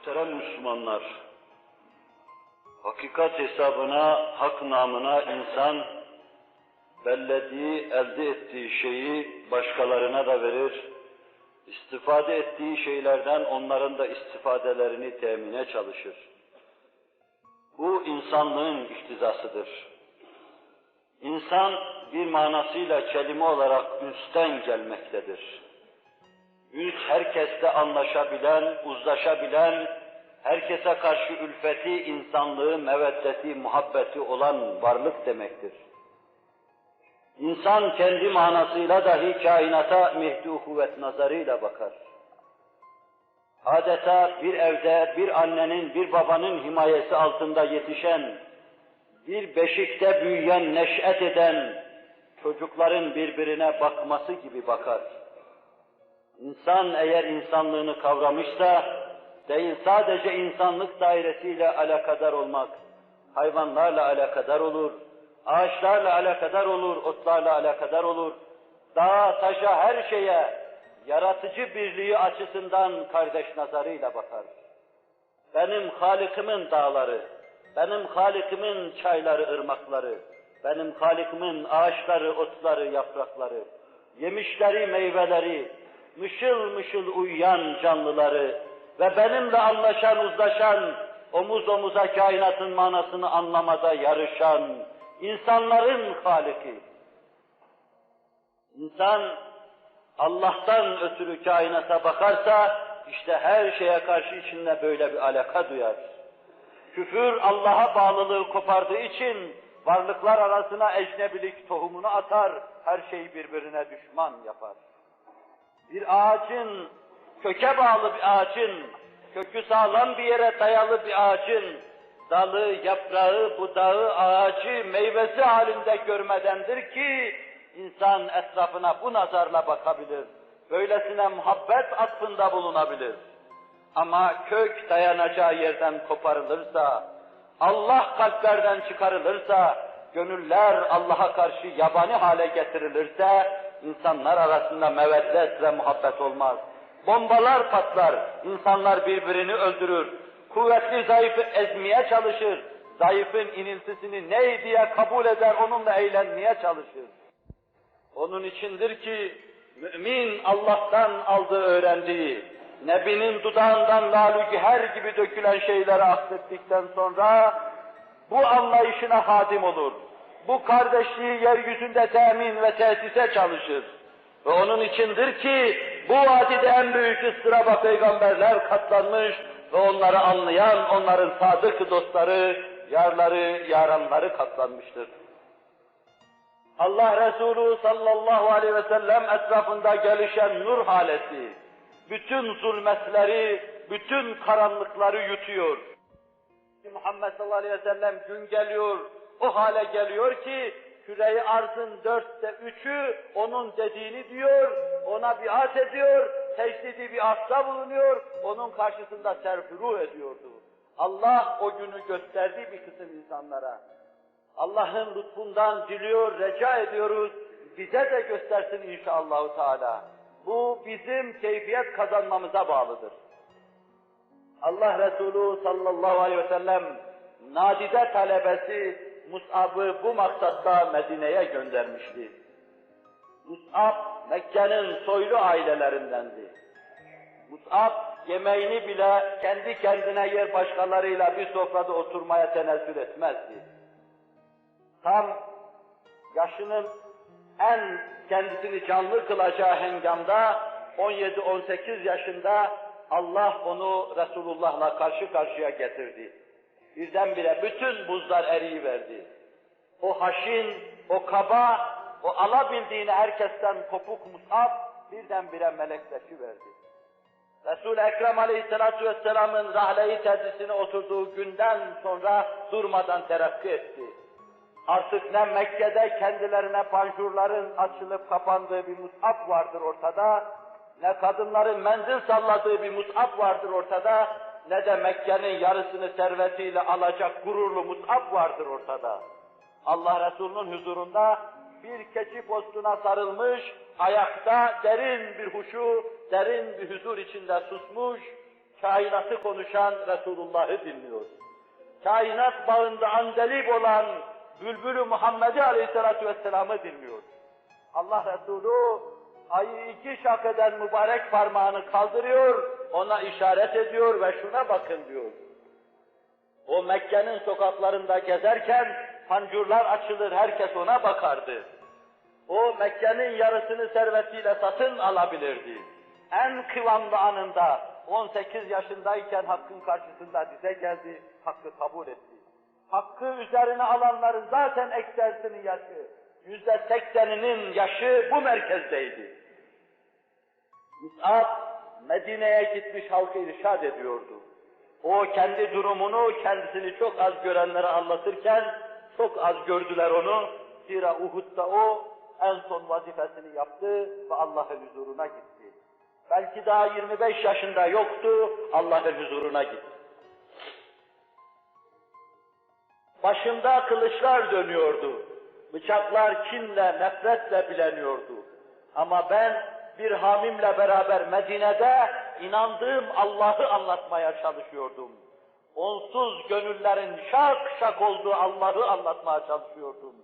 Muhterem Müslümanlar, hakikat hesabına, hak namına insan, bellediği, elde ettiği şeyi başkalarına da verir, istifade ettiği şeylerden onların da istifadelerini temine çalışır. Bu insanlığın iktizasıdır. İnsan bir manasıyla kelime olarak üstten gelmektedir. Üst, herkesle anlaşabilen, uzlaşabilen, herkese karşı ülfeti, insanlığı, meveddeti, muhabbeti olan varlık demektir. İnsan kendi manasıyla dahi kainata mehdi kuvvet nazarıyla bakar. Adeta bir evde bir annenin, bir babanın himayesi altında yetişen, bir beşikte büyüyen, neş'et eden çocukların birbirine bakması gibi bakar. İnsan eğer insanlığını kavramışsa, değil sadece insanlık dairesiyle alakadar olmak, hayvanlarla alakadar olur, ağaçlarla alakadar olur, otlarla alakadar olur, dağa, taşa, her şeye yaratıcı birliği açısından kardeş nazarıyla bakar. Benim Halikimin dağları, benim Halikimin çayları, ırmakları, benim Halikimin ağaçları, otları, yaprakları, yemişleri, meyveleri, mışıl mışıl uyuyan canlıları ve benimle anlaşan, uzlaşan, omuz omuza kainatın manasını anlamada yarışan insanların Haliki. İnsan Allah'tan ötürü kainata bakarsa, işte her şeye karşı içinde böyle bir alaka duyar. Küfür Allah'a bağlılığı kopardığı için varlıklar arasına ecnebilik tohumunu atar, her şeyi birbirine düşman yapar. Bir ağacın, köke bağlı bir ağacın, kökü sağlam bir yere dayalı bir ağacın, dalı, yaprağı, budağı, ağacı, meyvesi halinde görmedendir ki, insan etrafına bu nazarla bakabilir. Böylesine muhabbet atfında bulunabilir. Ama kök dayanacağı yerden koparılırsa, Allah kalplerden çıkarılırsa, gönüller Allah'a karşı yabani hale getirilirse, insanlar arasında meveddet ve muhabbet olmaz. Bombalar patlar, insanlar birbirini öldürür, kuvvetli zayıfı ezmeye çalışır, zayıfın iniltisini ney diye kabul eder, onunla eğlenmeye çalışır. Onun içindir ki, mümin Allah'tan aldığı öğrendiği, Nebinin dudağından lalügiher gibi dökülen şeyleri aksettikten sonra, bu anlayışına hadim olur. Bu kardeşliği yeryüzünde temin ve tesise çalışır. Ve onun içindir ki, bu vadide en büyük ıstıraba peygamberler katlanmış ve onları anlayan, onların sadık dostları, yarları, yaranları katlanmıştır. Allah Resulü sallallahu aleyhi ve sellem etrafında gelişen nur haleti, bütün zulmetleri, bütün karanlıkları yutuyor. Muhammed sallallahu aleyhi ve sellem gün geliyor, o hale geliyor ki, küre-i arzın 3'ü onun dediğini diyor, ona biat ediyor, tecdidi biatta bulunuyor, onun karşısında serfuru ediyordu. Allah o günü gösterdi bir kısım insanlara. Allah'ın lütfundan diliyor, reca ediyoruz, bize de göstersin inşallahü teala. Bu bizim keyfiyet kazanmamıza bağlıdır. Allah Resulü sallallahu aleyhi ve sellem nadide talebesi Mus'ab'ı bu maksatta Medine'ye göndermişti. Mus'ab Mekke'nin soylu ailelerindendi. Mus'ab yemeğini bile kendi kendine yer başkalarıyla bir sofrada oturmaya tenezzül etmezdi. Tam yaşının en kendisini canlı kılacağı hengamda 17-18 yaşında Allah onu Resulullah'la karşı karşıya getirdi. Birdenbire bütün buzlar eriyiverdi. O haşin, o kaba, o alabildiğini herkesten kopuk Mus'ab birdenbire melekleşiverdi. Resul-i Ekrem Aleyhisselatü Vesselam'ın rahle-i tedrisine oturduğu günden sonra durmadan terakki etti. Artık ne Mekke'de kendilerine panjurların açılıp kapandığı bir Mus'ab vardır ortada, ne kadınların menzil salladığı bir Mus'ab vardır ortada, ne de Mekke'nin yarısını servetiyle alacak gururlu Mus'ab vardır ortada. Allah Resulü'nün huzurunda bir keçi postuna sarılmış, ayakta derin bir huşu, derin bir huzur içinde susmuş, kainatı konuşan Resulullah'ı dinliyor. Kainat bağında andalib olan Bülbül-ü Muhammed'i Aleyhisselatü Vesselam'ı dinliyor. Allah Resulü ayı iki şak eden mübarek parmağını kaldırıyor, ona işaret ediyor ve şuna bakın diyor. O Mekke'nin sokaklarında gezerken pancurlar açılır, herkes ona bakardı. O Mekke'nin yarısını servetiyle satın alabilirdi. En kıvamlı anında 18 yaşındayken Hakk'ın karşısında dize geldi, Hakk'ı kabul etti. Hakk'ı üzerine alanların zaten ekserisinin yaşı, %80'inin yaşı bu merkezdeydi. Mus'ab Medine'ye gitmiş halkı irşad ediyordu. O kendi durumunu, kendisini çok az görenlere anlatırken, çok az gördüler onu. Zira Uhud'da o en son vazifesini yaptı ve Allah'ın huzuruna gitti. Belki daha 25 yaşında yoktu, Allah'ın huzuruna gitti. Başında kılıçlar dönüyordu. Bıçaklar kinle, nefretle bileniyordu. Ama ben bir hamimle beraber Medine'de inandığım Allah'ı anlatmaya çalışıyordum. Onsuz gönüllerin şak şak olduğu Allah'ı anlatmaya çalışıyordum.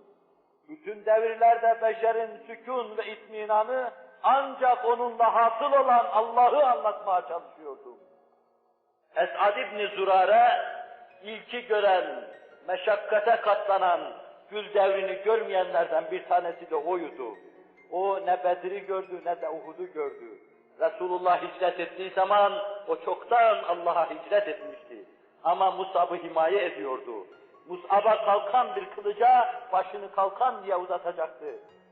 Bütün devirlerde beşerin sükun ve itminanı ancak onunla hasıl olan Allah'ı anlatmaya çalışıyordum. Es'ad İbni Zürare ilki gören, meşakkate katlanan, gül devrini görmeyenlerden bir tanesi de oydu. O ne Bedir'i gördü ne de Uhud'u gördü. Resulullah hicret ettiği zaman o çoktan Allah'a hicret etmişti. Ama Mus'ab'ı himaye ediyordu. Mus'ab'a kalkan bir kılıca başını kalkan diye uzatacaktı.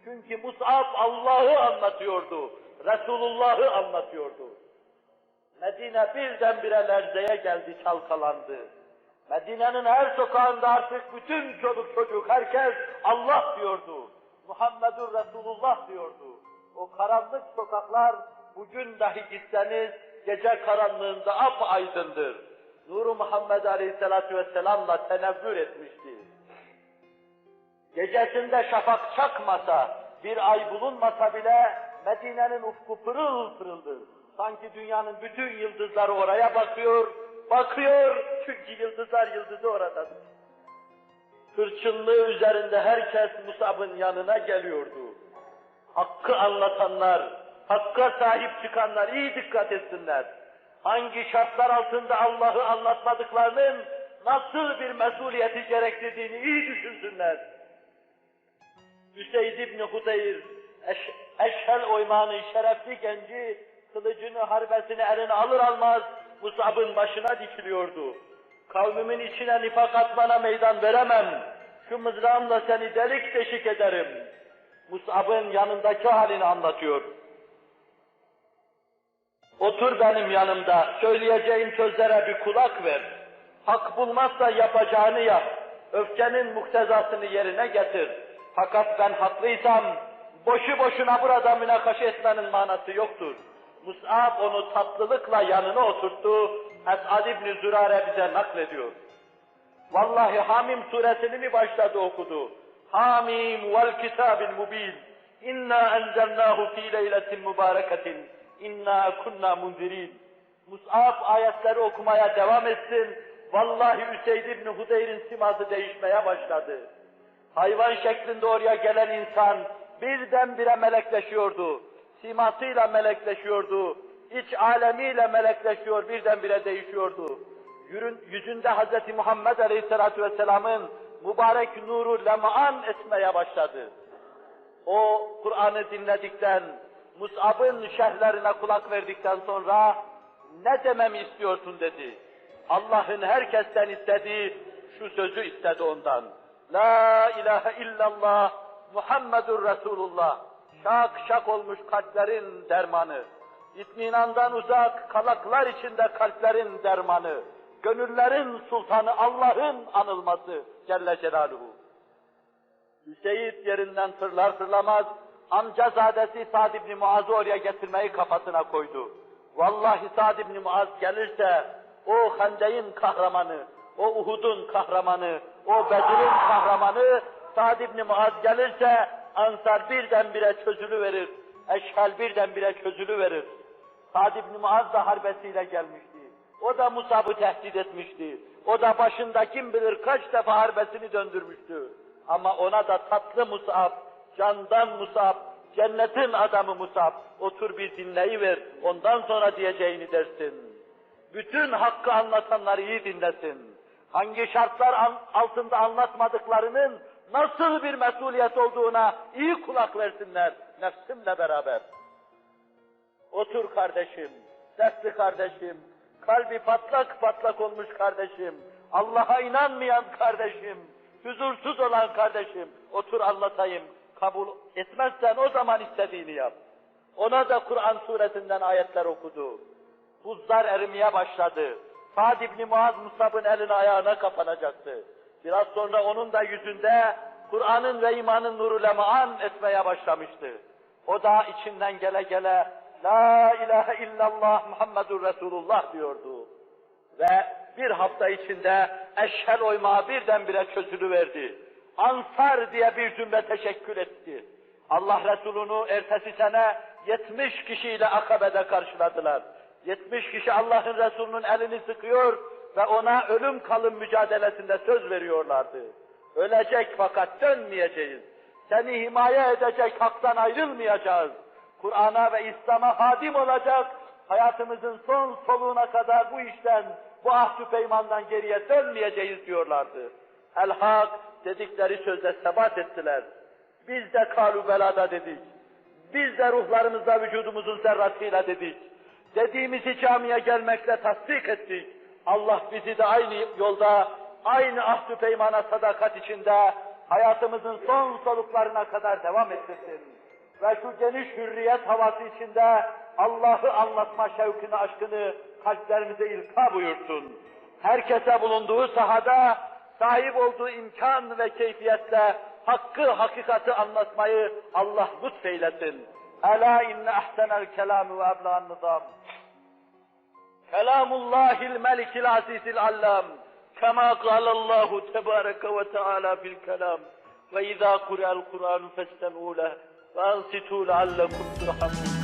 Çünkü Mus'ab Allah'ı anlatıyordu, Resulullah'ı anlatıyordu. Medine birdenbire lerzeye geldi, çalkalandı. Medine'nin her sokağında artık bütün çoluk çocuk, herkes Allah diyordu. Muhammedur Resulullah diyordu. O karanlık sokaklar bugün dahi gitseniz gece karanlığında apaydındır. Nur-u Muhammed Aleyhisselatü Vesselam'la tenevvür etmişti. Gecesinde şafak çakmasa, bir ay bulunmasa bile Medine'nin ufku pırıl pırıldır. Sanki dünyanın bütün yıldızları oraya bakıyor çünkü yıldızı oradadır. Hırçınlığı üzerinde herkes Mus'ab'ın yanına geliyordu. Hakkı anlatanlar, Hakka sahip çıkanlar iyi dikkat etsinler. Hangi şartlar altında Allah'ı anlatmadıklarının nasıl bir mesuliyeti gerektirdiğini iyi düşünsünler. Üseyd İbni Hudeyr, Eşhel Oyman'ın şerefli genci, kılıcını, harbesini eline alır almaz Mus'ab'ın başına dikiliyordu. Kavmimin içine nifak atmana meydan veremem, şu mızrağımla seni delik deşik ederim. Mus'ab'ın yanındaki halini anlatıyor. Otur benim yanımda, söyleyeceğim sözlere bir kulak ver. Hak bulmazsa yapacağını yap, öfkenin muktezasını yerine getir. Fakat ben haklıysam, boşu boşuna burada münakaşa etmenin manası yoktur. Mus'ab onu tatlılıkla yanına oturttu, Es'ad İbni Zürare bize naklediyor. Vallahi Hamim suresini mi başladı okudu? Hamim vel kitabil mubin, inna enzelnahu fi leyletin mübareketin, inna kunna munzirin. Mus'ab ayetleri okumaya devam etsin, vallahi Üseyd İbni Hudeyr'in siması değişmeye başladı. Hayvan şeklinde oraya gelen insan birdenbire melekleşiyordu. Simasıyla melekleşiyordu, iç alemiyle melekleşiyor, birdenbire değişiyordu. Yüzünde Hz. Muhammed Aleyhisselatü Vesselam'ın mübarek nuru lem'an etmeye başladı. O Kur'an'ı dinledikten, Mus'ab'ın şerhlerine kulak verdikten sonra ne dememi istiyorsun dedi. Allah'ın herkesten istediği şu sözü istedi ondan. La ilahe illallah Muhammedur Resulullah. Şak şak olmuş kalplerin dermanı. İtminandan uzak, kalaklar içinde kalplerin dermanı. Gönüllerin sultanı Allah'ın anılması Celle Celaluhu. Hüseyin yerinden fırlar fırlamaz, amcazadesi Sa'd ibn Muaz'ı oraya getirmeyi kafasına koydu. Vallahi Sa'd ibn Muaz gelirse, o Hendek'in kahramanı, o Uhud'un kahramanı, o Bedir'in kahramanı Sa'd ibn Muaz gelirse, Ansar birdenbire çözülüverir, Eşhel birdenbire çözülüverir. Sa'd ibn Muaz da harbesiyle gelmişti. O da Musab'ı tehdit etmişti. O da başında kim bilir kaç defa harbesini döndürmüştü. Ama ona da tatlı Musab, candan Musab, cennetin adamı Musab, otur bir dinleyiver, ondan sonra diyeceğini dersin. Bütün hakkı anlatanları iyi dinlesin. Hangi şartlar altında anlatmadıklarının nasıl bir mesuliyet olduğuna iyi kulak versinler, nefsimle beraber. Otur kardeşim, dertli kardeşim, kalbi patlak patlak olmuş kardeşim, Allah'a inanmayan kardeşim, huzursuz olan kardeşim, otur anlatayım, kabul etmezsen o zaman istediğini yap. Ona da Kur'an suresinden ayetler okudu. Buzlar erimeye başladı. Sa'd ibn Muaz Musab'ın eline ayağına kapanacaktı. Biraz sonra onun da yüzünde Kur'an'ın ve imanın nuru lemaan etmeye başlamıştı. O da içinden gele gele La ilahe illallah Muhammedur Resulullah diyordu. Ve bir hafta içinde eşhel oymağı birdenbire çözülüverdi. Ansar diye bir cümle teşekkür etti. Allah Resulü'nü ertesi sene 70 kişiyle Akabe'de karşıladılar. 70 kişi Allah'ın Resulü'nün elini sıkıyor ve ona ölüm kalım mücadelesinde söz veriyorlardı. Ölecek fakat dönmeyeceğiz. Seni himaye edecek haktan ayrılmayacağız. Kur'an'a ve İslam'a hadim olacak, hayatımızın son soluğuna kadar bu işten, bu ahd-ı peymandan geriye dönmeyeceğiz diyorlardı. El-Hak dedikleri sözde sebat ettiler. Biz de kâlu belada dedik. Biz de ruhlarımızla vücudumuzun zerratıyla dedik. Dediğimizi camiye gelmekle tasdik ettik. Allah bizi de aynı yolda, aynı ahd-ı peymana sadakat içinde hayatımızın son soluklarına kadar devam ettirsin. Ve şu geniş hürriyet havası içinde Allah'ı anlatma şevkini, aşkını kalplerimize ilka buyursun. Herkese bulunduğu sahada sahip olduğu imkan ve keyfiyetle hakkı, hakikati anlatmayı Allah lütfeylesin. Ela inne ahsenel kelâmü ve eblâ'n nizâm. Kelamullahil melikil azizil allam. Kema kâlallahu tebâreke ve teâlâ fil kelam. Ve izâ kure'el Kur'anu festemi'û leh. وأنصتوا لعلكم ترحمون